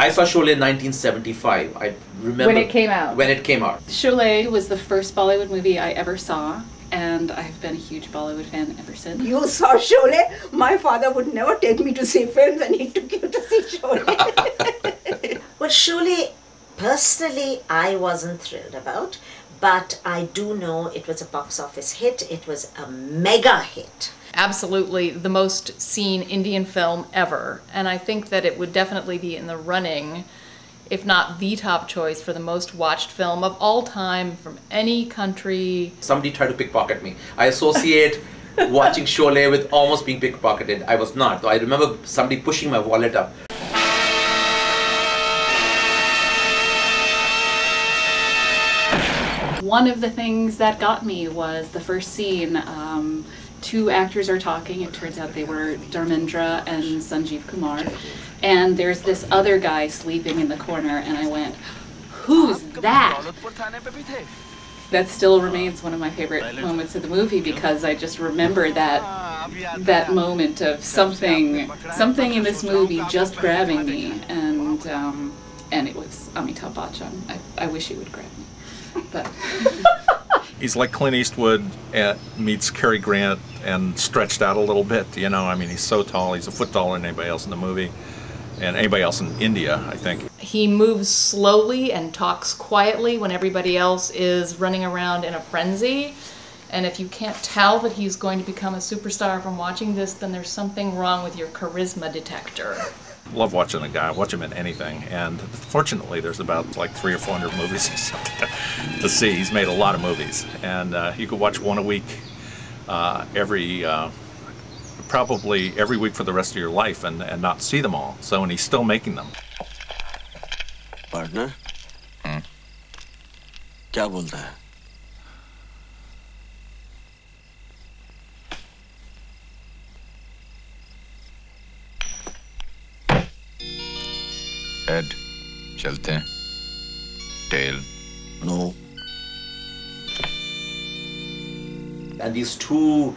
I saw Sholay in 1975. I remember when it came out. When it came out. Sholay was the first Bollywood movie I ever saw, and I've been a huge Bollywood fan ever since. You saw Sholay? My father would never take me to see films, and he took you to see Sholay. Well, Sholay, personally, I wasn't thrilled about, but I do know it was a box office hit. It was a mega hit. Absolutely the most seen Indian film ever, and I think that it would definitely be in the running, if not the top choice, for the most watched film of all time from any country. Somebody tried to pickpocket me. I associate watching Sholay with almost being pickpocketed. I was not. I remember somebody pushing my wallet up. One of the things that got me was the first scene. Two actors are talking. It turns out they were Dharmendra and Sanjeev Kumar. And there's this other guy sleeping in the corner, and I went, "Who's that?" That still remains one of my favorite moments of the movie, because I just remember that moment of something in this movie just grabbing me, and it was Amitabh Bachchan. I wish he would grab me, but. He's like Clint Eastwood meets Cary Grant and stretched out a little bit, you know. I mean, he's so tall. He's a foot taller than anybody else in the movie, and anybody else in India, I think. He moves slowly and talks quietly when everybody else is running around in a frenzy. And if you can't tell that he's going to become a superstar from watching this, then there's something wrong with your charisma detector. Love watching the guy. Watch him in anything, and fortunately there's about like 300 or 400 movies or something to see. He's made a lot of movies, and you could watch one a week probably every week for the rest of your life and not see them all. So, and he's still making them. Partner? क्या बोलता है? Head, चलते हैं. Tail. No. And these two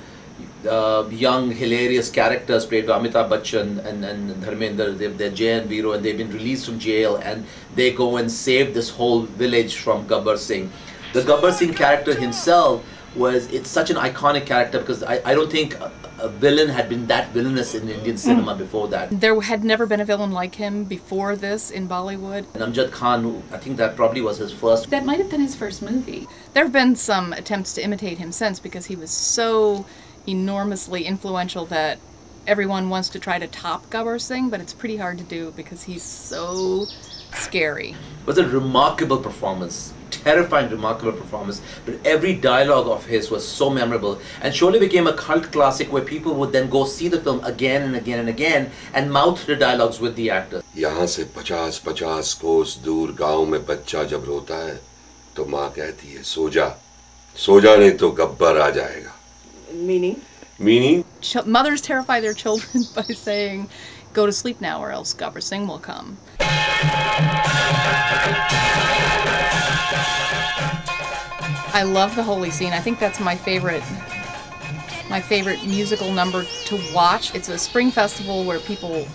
young, hilarious characters played by Amitabh Bachchan and Dharmendra, they're Jay and Veeru, and they've been released from jail, and they go and save this whole village from Gabbar Singh. The Gabbar Singh character himself it's such an iconic character, because I don't think a villain had been that villainous in Indian cinema before that. There had never been a villain like him before this in Bollywood. And Amjad Khan, I think that probably was his first. That might have been his first movie. There have been some attempts to imitate him since, because he was so enormously influential that everyone wants to try to top Gabbar Singh, but it's pretty hard to do because he's so scary. It was a remarkable performance. Terrifying, remarkable performance, but every dialogue of his was so memorable. And Sholay became a cult classic where people would then go see the film again and again and again and mouth the dialogues with the actors. यहाँ से 50-50 कोस दूर गांव में बच्चा जब रोता है तो माँ कहती है सो जा नहीं तो गब्बर आ जाएगा. Meaning? Mothers terrify their children by saying, "Go to sleep now or else Gabbar Singh will come." I love the holy scene. I think that's my favorite musical number to watch. It's a spring festival where people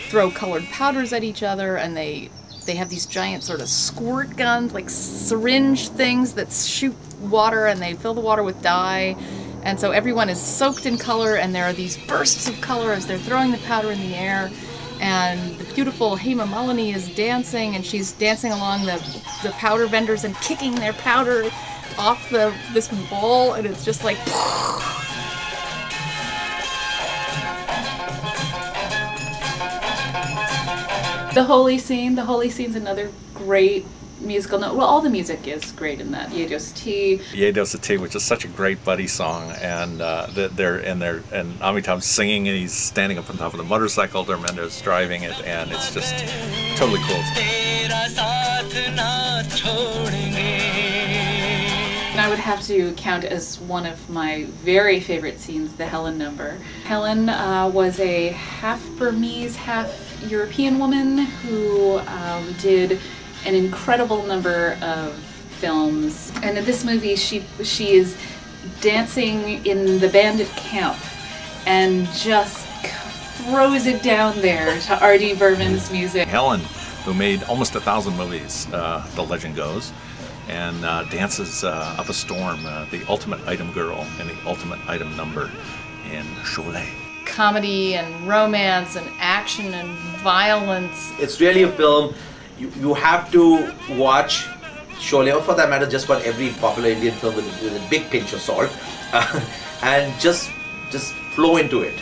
throw colored powders at each other, and they have these giant sort of squirt guns, like syringe things that shoot water, and they fill the water with dye. And so everyone is soaked in color, and there are these bursts of color as they're throwing the powder in the air. And the beautiful Hema Malini is dancing, and she's dancing along the powder vendors and kicking their powder off this ball, and it's just like... The holy scene's another great musical note. Well, all the music is great in that. Ye Dosti. Ye Dosti, which is such a great buddy song, and and Amitabh's singing, and he's standing up on top of the motorcycle, Dharmendra's driving it, and it's just totally cool. And I would have to count as one of my very favorite scenes the Helen number. Helen was a half Burmese, half European woman who did an incredible number of films, and in this movie she is dancing in the bandit camp and just throws it down there to R.D. Burman's music. Helen who made almost 1,000 movies, the legend goes, and dances up a storm, the ultimate item girl and the ultimate item number in Sholay. Comedy and romance and action and violence. It's really a film you have to watch. Sholay, or for that matter, just about every popular Indian film with a big pinch of salt, and just flow into it,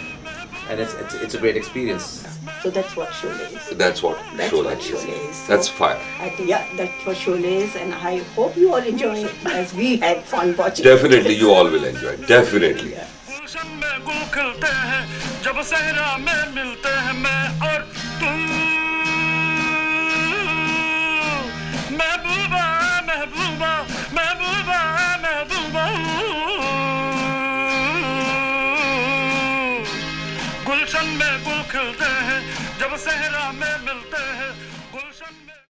and it's a great experience. So that's what Sholay is. That's what Sholay is. That's fire. I think, yeah, that's what Sholay is, and I hope you all enjoy it as we had fun watching. Definitely, you all will enjoy it. Definitely. Yeah. गुलशन में गुल खिलते हैं जब सहरा में मिलते हैं गुलशन में